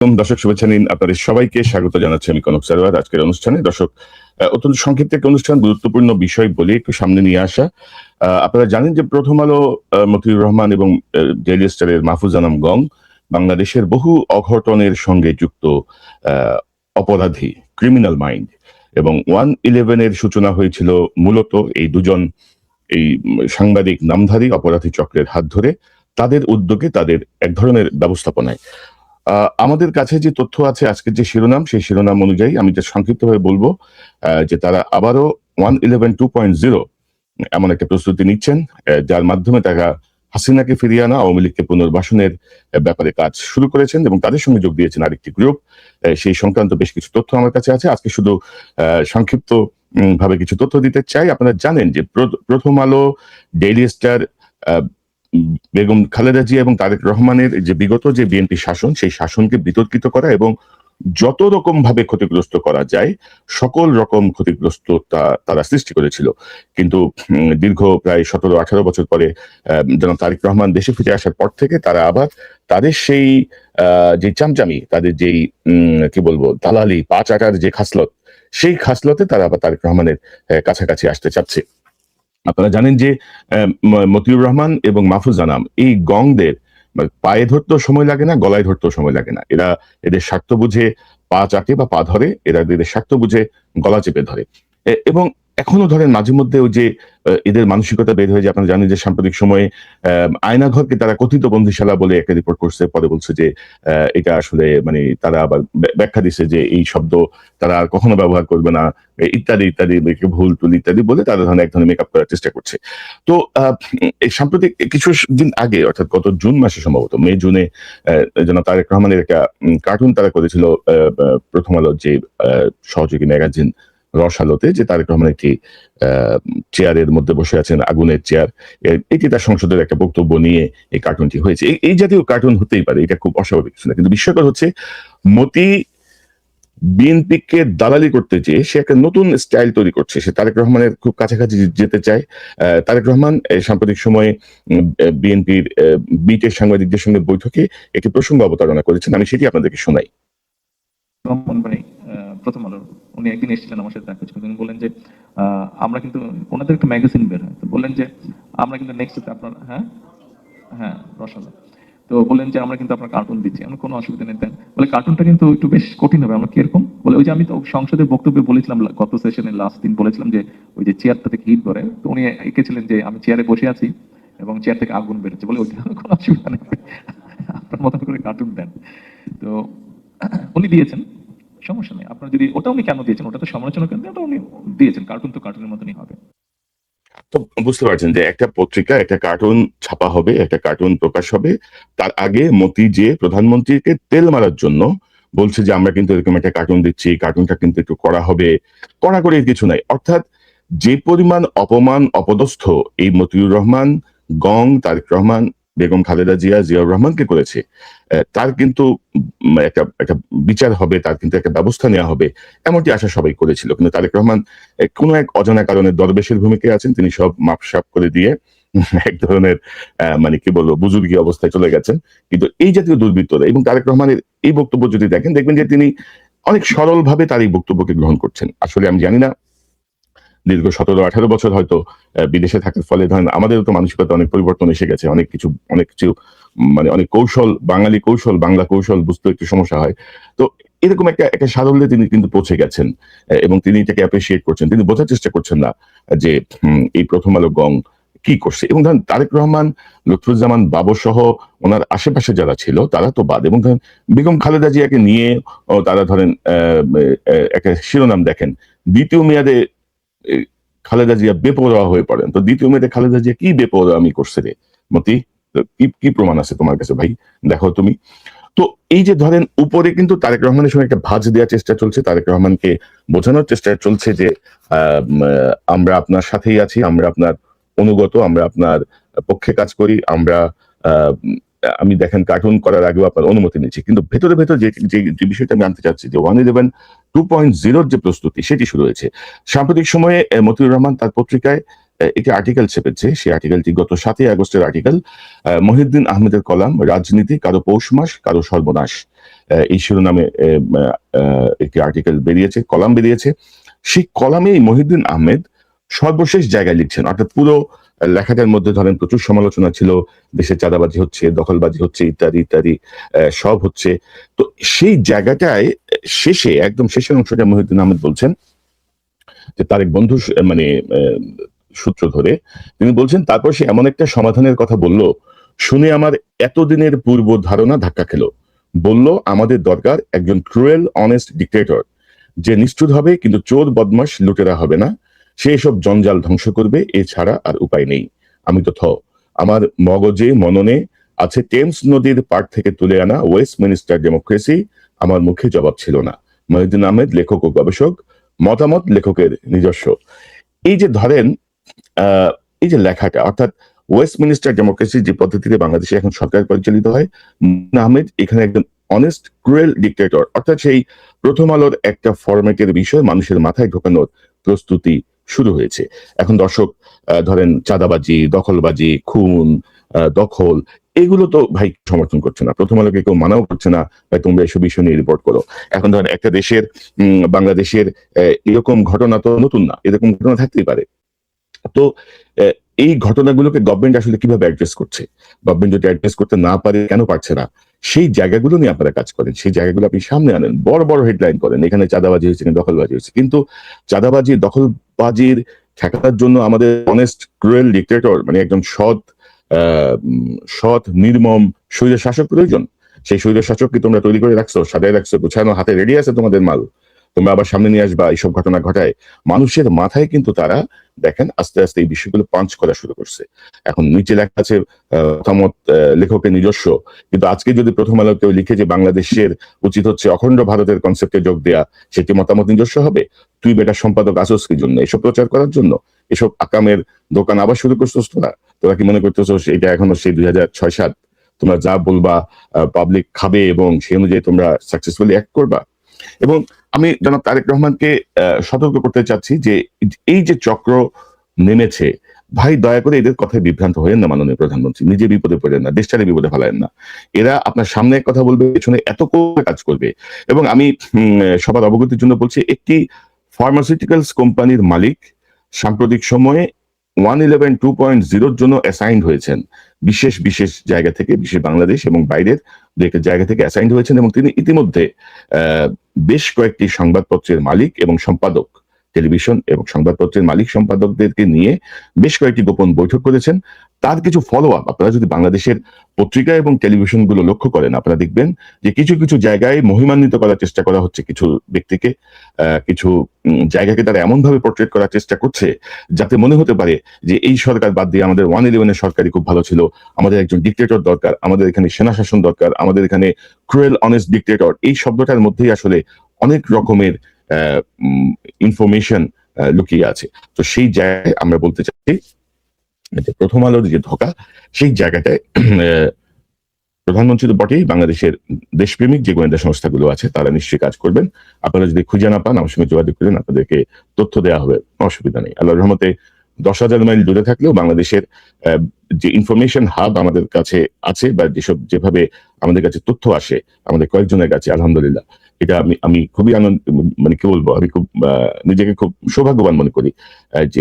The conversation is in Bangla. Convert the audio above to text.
দর্শক শুভেচ্ছা নিন, আপনাদের সবাইকে স্বাগত জানাচ্ছি আমি কনক সারোয়ার আজকের অনুষ্ঠানে। দর্শক, অত্যন্ত সংক্ষিপ্ত একটা অনুষ্ঠান, গুরুত্বপূর্ণ বিষয় বলে একটু সামনে নিয়ে আসা। আপনারা জানেন যে প্রথম আলো, মতিউর রহমান এবং ডেইলি স্টারের মাহফুজ আনাম গং বাংলাদেশের বহু অঘটনের সঙ্গে যুক্ত অপরাধী, ক্রিমিনাল মাইন্ড, এবং 111-এর সূচনা হয়েছিল মূলত এই দুজন এই সাংবাদিক নামধারী অপরাধী চক্রের হাত ধরে, তাদের উদ্যোগে, তাদের এক ধরনের ব্যবস্থাপনায়। আমাদের কাছে যে তথ্য আছে, আজকের যে শিরোনাম, সেই শিরোনাম অনুযায়ী আমি যে সংক্ষিপ্তভাবে বলবো যে তারা আবারও 111 2.0 এমন একটা প্রস্তুতি নিচ্ছেন, যার মাধ্যমে তারা হাসিনাকে ফিরিয়ে আনা, আওয়ামী লীগকে পুনর্বাসনের ব্যাপারে কাজ শুরু করেছেন এবং তাদের সঙ্গে যোগ দিয়েছেন আরেকটি গ্রুপ। সেই সংক্রান্ত বেশ কিছু তথ্য আমার কাছে আছে। আজকে শুধু সংক্ষিপ্ত ভাবে কিছু তথ্য দিতে চাই। আপনারা জানেন যে প্রথম আলো, ডেইলি স্টার, বেগম খালেদা জিয়া এবং তারেক রহমানের যে বিগত যে বিএনপি শাসন, সেই শাসনকে বিতর্কিত করা এবং যত রকম ভাবে ক্ষতিগ্রস্ত করা যায় সকল রকম ক্ষতিগ্রস্ততা তারা সৃষ্টি করেছিল। কিন্তু দীর্ঘ প্রায় 17-18 বছর পরে যেন তারেক রহমান দেশে ফিরে আসার পর থেকে তারা আবার তাদের সেই যে চামচামি, তাদের যেই কি বলবো দালালি, পা চাটার যে খাসলত, সেই খাসলতে তারা আবার তারেক রহমানের কাছাকাছি আসতে চাচ্ছে। আপনারা জানেন যে মতিউর রহমান এবং মাহফুজ আনাম এই গংদের পায়ে ধরতেও সময় লাগে না, গলায় ধরতেও সময় লাগে না। এরা এদের স্বার্থ বুঝে পা চাটে বা পা ধরে, এরা এদের স্বার্থ বুঝে গলা চেপে ধরে। এবং এখনো ধরেন মাঝে মধ্যে ওই যে এদের মানসিকতা বের হয়ে যায়। আপনারা জানেন যে সাম্প্রতিক সময়ে আয়নাঘরকে তারা কথিত বন্দিশালা বলে একটা রিপোর্ট করছে, পরে বলছে যে এটা আসলে মানে তারা আবার ব্যাখ্যা দিচ্ছে যে এই শব্দ তারা আর কখনো ব্যবহার করবে না, ইত্যাদি ইত্যাদি, ভুল টুল ইত্যাদি বলে তারা ধরেন এক ধরনের মেকআপ করার চেষ্টা করছে। তো এই সাম্প্রতিক কিছু দিন আগে, অর্থাৎ গত জুন মাসে, সম্ভবত মে জুনে, যেন তারেক রহমানের একটা কার্টুন তারা করেছিল প্রথম আলোর যে সহযোগী ম্যাগাজিন রসালোতে, যে তারেক রহমান একটি চেয়ারের মধ্যে বসে আছেন, আগুনের চেয়ার। এটি তার সংসদের একটা বক্তব্য নিয়ে এই কার্টুনটি হয়েছে। এই জাতীয় কার্টুন হতেই পারে, এটা খুব অস্বাভাবিক কিছু না। কিন্তু বিস্ময়কর হচ্ছে, মতি বিএনপিকে দালালি করতে চেয়ে সে একটা নতুন স্টাইল তৈরি করছে। সে তারেক রহমানের খুব কাছাকাছি যেতে চায়। তারেক রহমান সাম্প্রতিক সময়ে বিএনপির বিটের সাংবাদিকদের সঙ্গে বৈঠকে একটি প্রসঙ্গ অবতারণা করেছেন। আমি সেটি আপনাদেরকে শোনাই। প্রথম আলো উনি একদিন এসেছিলেন আমার সাথে দেখা করতে, বললেন যে আমরা কিন্তু, ওনাদের একটা ম্যাগাজিন বের হয়, তো বললেন যে আমরা কিন্তু নেক্সট আপনার হ্যাঁ হ্যাঁ রসালো, তো বললেন যে আমরা কিন্তু আপনার কার্টুন দিচ্ছি, আমরা কোনো অসুবিধা নেই দেন। বলে কার্টুনটা কিন্তু একটু বেশ কঠিন হবে। আমরা কিরকম বলে, ওই যে আমি তো সংসদের বক্তব্যে বলেছিলাম, গত সেশনের লাস্ট দিন বলেছিলাম যে ওই যে চেয়ারটা থেকে হিট করে, তো উনি এঁকেছিলেন যে আমি চেয়ারে বসে আছি এবং চেয়ার থেকে আগুন বেরোচ্ছে, বলে ওইটা কোনো অসুবিধা নেই, আপনার মতন করে কার্টুন দেন। তো উনি দিয়েছেন, সমস্যা নেই। আপনার যদি ওটা উনি কেন দিয়েছেন, ওটা তো সমালোচনা করেন, ওটা উনি দিয়েছেন, কার্টুন তো কার্টুনের মতনই হবে। তো বুঝতে পারছেন যে একটা পত্রিকা, একটা কার্টুন ছাপা হবে, একটা কার্টুন প্রকাশ হবে, তার আগে মতি যে প্রধানমন্ত্রীকে তেল মারার জন্য বলছে যে আমরা কিন্তু এরকম একটা কার্টুন দিচ্ছি, কার্টুনটা কিন্তু একটু করা হবে, কড়া করে কিছু নাই। অর্থাৎ যে পরিমাণ অপমান, অপদস্থ এই মতিউর রহমান গং, তারেক রহমান, বেগম খালেদা জিয়া, জিয়াউর রহমানকে করেছে, তার কিন্তু একটা একটা বিচার হবে, তার কিন্তু একটা ব্যবস্থা নেওয়া হবে, এমনটি আশা সবাই করেছিল। কিন্তু তারেক রহমান কোনো এক অজানা কারণে দরবেশের ভূমিকায় আছেন। তিনি সব মাপসাপ করে দিয়ে এক ধরনের মানে কি বলবো বুজুর্গি অবস্থায় চলে গেছেন। কিন্তু এই জাতীয় দুর্বৃত্তরা এবং তারেক রহমানের এই বক্তব্য যদি দেখেন, দেখবেন যে তিনি অনেক সরল ভাবে তার এই বক্তব্যকে গ্রহণ করছেন। আসলে আমি জানি না, দীর্ঘ 17-18 বছর হয়তো বিদেশে থাকার ফলে ধরেন আমাদেরও তো মানসিকতা অনেক পরিবর্তন এসে গেছে। অনেক কিছু মানে অনেক কৌশল, বাঙালি কৌশল, বাংলা কৌশল বুঝতে একটু সমস্যা হয়। তো এরকম একটা সারল্যে তিনি কিন্তু পৌঁছে গেছেন এবং তিনি এটাকে অ্যাপ্রিসিয়েট করছেন। তিনি বোঝার চেষ্টা করছেন না যে এই প্রথম আলো গং কি করছে। এবং ধরেন তারেক রহমান, লুৎফুজ্জামান বাবর সহ ওনার আশেপাশে যারা ছিল তারা তো বাদ। এবং ধরেন বেগম খালেদা জিয়াকে নিয়ে তারা ধরেন একটা শিরোনাম দেখেন, দ্বিতীয় মেয়াদে খালেদা জিয়া বেপরোয়া হয়ে পড়েন। তো দ্বিতীয় মেয়াদে খালেদা জিয়া কি বেপরোয়ামি করছে রে মতি? কি প্রমাণ আছে তোমার কাছে ভাই? দেখো তুমি। তো এই যে ধরেন উপরে কিন্তু তারেক রহমানের সঙ্গে একটা ভাঁজ দেওয়ার চেষ্টা চলছে, তারেক রহমানকে বোঝানোর চেষ্টা চলছে যে আমরা আপনার সাথেই আছি, আমরা আপনার অনুগত, আমরা আপনার পক্ষে কাজ করি, আমরা আমি দেখেন কার্টুন করার আগেও আপনার অনুমতি নিচ্ছি। কিন্তু ভেতরে ভেতরে যে বিষয়টা আমি আনতে চাচ্ছি যে 111 2.0 যে প্রস্তুতি সেটি শুরু হয়েছে সাম্প্রতিক সময়ে। মতিউর রহমান তার পত্রিকায় একটি আর্টিকেল ছেপেছে। সেই আর্টিকেলটি গত 7ই আগস্টের আর্টিকেল। মহিউদ্দিন আহমেদের কলাম, রাজনীতি কারো পৌষ মাস কারো সর্বনাশ, এই শিরোনামে একটি আর্টিকেল বেরিয়েছে, কলাম বেরিয়েছে। সেই কলামে মহিউদ্দিন আহমেদ সর্বশেষ জায়গায় লিখছেন, অর্থাৎ পুরো লেখাটার মধ্যে ধরেন প্রচুর সমালোচনা ছিল, দেশে চাঁদাবাজি হচ্ছে, দখলবাজি হচ্ছে, ইত্যাদি ইত্যাদি সব হচ্ছে। তো সেই জায়গাটায় শেষে, একদম শেষের অংশটা মহিউদ্দিন আহমেদ বলছেন যে তার এক বন্ধু মানে সূত্র ধরে তিনি বলছেন, তারপর সে এমন একটা সমাধানের কথা বলল, শুনে আমার এতদিনের পূর্ব ধারণা ধাক্কা খেলো। বলল, আমাদের দরকার একজন ক্রুয়েল অনেস্ট ডিক্টেটর, যে নিষ্ঠুর হবে কিন্তু চোর বদমাশ লুটেরা হবে না, সে এসব জঞ্জাল ধ্বংস করবে, এছাড়া আর উপায় নেই। আমি তো আমার মগজে মননে আছে টেমস নদীর পাড় থেকে তুলে আনা ওয়েস্টমিনিস্টার ডেমোক্রেসি। আমার মুখে জবাব ছিল না। মহিউদ্দিন আহমেদ, লেখক ও গবেষক, মতামত লেখকের নিজস্ব। এই যে ধরেন এই যে লেখাটা, অর্থাৎ ওয়েস্টমিনিস্টার ডেমোক্রেসি যে পদ্ধতিতে বাংলাদেশে এখন সরকার পরিচালিত হয়, মহিউদ্দিন আহমেদ এখানে একজন অনেস্ট ক্রুয়েল ডিক্টেটর, অর্থাৎ সেই প্রথম আলোর একটা ফরম্যাটের বিষয় মানুষের মাথায় ঢোকানোর প্রস্তুতি শুরু হয়েছে। এখন দর্শক ধরেন চাঁদাবাজি, দখলবাজি, খুন, দখল, এগুলো তো ভাই সমর্থন করছে না, প্রথম আলোকে কেউ মানাও করছে না, ভাই তোমরা এসব বিষয় নিয়ে রিপোর্ট করো। এখন ধরেন একটা দেশের বাংলাদেশের এরকম ঘটনা তো নতুন না, এরকম ঘটনা থাকতেই পারে। তো এই ঘটনাগুলোকে গভর্নমেন্ট আসলে কিভাবে অ্যাড্রেস করছে, গভর্নমেন্ট যদি অ্যাড্রেস করতে না পারে, কেন পারছে না, সেই জায়গাগুলো নিয়ে আপনারা কাজ করেন, সেই জায়গাগুলো আপনি সামনে আনেন, বড় বড় হেডলাইন করেন, এখানে চাঁদাবাজি হয়েছে, দখলবাজি হয়েছে। কিন্তু চাঁদাবাজি, দখলবাজির ঠেকানোর জন্য আমাদের অনেস্ট ক্রুয়েল ডিক্টেটর, মানে একজন সৎ নির্মম স্বৈর শাসক প্রয়োজন। সেই স্বৈর শাসককে তোমরা তৈরি করে রাখছো, সাজায় রাখছো, গুছানো, হাতে রেডি আছে তোমাদের মাল, তোমরা আবার সামনে নিয়ে আসবা এইসব ঘটনা ঘটায়। মানুষের মাথায় কিন্তু তারা দেখেন আস্তে আস্তে এই বিষয়গুলো পাঞ্চ করা শুরু করছে। এখন নিচে লেখা আছে মতামত লেখকের নিজস্ব, কিন্তু আজকে যদি প্রথম আলো কেউ লিখে যে বাংলাদেশের উচিত হচ্ছে অখণ্ড ভারতের কনসেপ্টে যোগ দেয়া, সেটি মতামত নিজস্ব হবে। তুই বেটা সম্পাদক আসস কি জন্য? এসব প্রচার করার জন্য? এসব আকামের দোকান আবার শুরু করছিস তোরা? তোরা কি মনে করতেছ এটা এখনো সেই 2006-07? তোমরা যা বলবা পাবলিক খাবে এবং সেই অনুযায়ী তোমরা সাকসেসফুলি অ্যাক্ট করবা? এবং আমি জনাব তারেক রহমানকে সতর্ক করতে চাচ্ছি যে এই যে চক্র নেমেছে, ভাই দয়া করে এদের কথায় বিভ্রান্ত হয়েন না। মাননীয় প্রধানমন্ত্রী নিজে বিপদে পড়েন না, দেশটারে বিপদে ফেলায়েন না। এরা আপনার সামনে এক কথা বলবে, পেছনে এত করে কাজ করবে। এবং আমি সবার অবগতির জন্য বলছি, একটি ফার্মাসিউটিক্যালস কোম্পানির মালিক সাম্প্রতিক সময়ে 111 2.0 জন্য অ্যাসাইন্ড হয়েছেন। বিশেষ বিশেষ জায়গা থেকে, বিশেষ বাংলাদেশ এবং বাইরের দু একটা জায়গা থেকে অ্যাসাইন্ড হয়েছেন, এবং তিনি ইতিমধ্যে বেশ কয়েকটি সংবাদপত্রের মালিক এবং সম্পাদক, টেলিভিশন এবং সংবাদপত্রের মালিক সম্পাদকদেরকে নিয়ে বেশ কয়েকটি গোপন বৈঠক করেছেন। তার কিছু ফলো আপ আপনারা যদি বাংলাদেশের পত্রিকা এবং টেলিভিশন গুলো লক্ষ্য করেন, আপনারা দেখবেন যে কিছু কিছু জায়গায় মহিমান্বিত করার চেষ্টা করা হচ্ছে কিছু ব্যক্তিকে, কিছু জায়গাকে তারা এমন ভাবে পোর্ট্রেট করার চেষ্টা করছে যাতে মনে হতে পারে যে এই সরকার বাদ দিয়ে আমাদের 111 সরকারই খুব ভালো ছিল, আমাদের একজন ডিক্টেটর দরকার, আমাদের এখানে সেনা শাসন দরকার, আমাদের এখানে ক্রুয়েল অনেস্ট ডিক্টেটর। এই শব্দটার মধ্যেই আসলে অনেক রকমের ইনফরমেশন লুকিয়ে আছে। তো সেই জায়গায় আমরা বলতে চাচ্ছি যে প্রথম আলোর যে ধোঁকা, সেই জায়গাটায় প্রধানমন্ত্রী তো বটেই, বাংলাদেশের দেশপ্রেমিক যে গোয়েন্দা সংস্থাগুলো আছে তারা নিশ্চয়ই কাজ করবেন। আপনারা যদি খুঁজে না পান, আমার সঙ্গে যোগাযোগ করেন, আপনাদেরকে তথ্য দেওয়া হবে, অসুবিধা নেই। আল্লাহর রহমতে 10,000 মাইল দূরে থাকলেও বাংলাদেশের যে ইনফরমেশন হাব আমাদের কাছে আছে, বা যেভাবে আমাদের কাছে তথ্য আসে আমাদের কয়েকজনের কাছে, আলহামদুলিল্লাহ, এটা আমি খুবই আনন্দ, মানে কি বলবো, আমি খুব নিজেকে খুব সৌভাগ্যবান মনে করি যে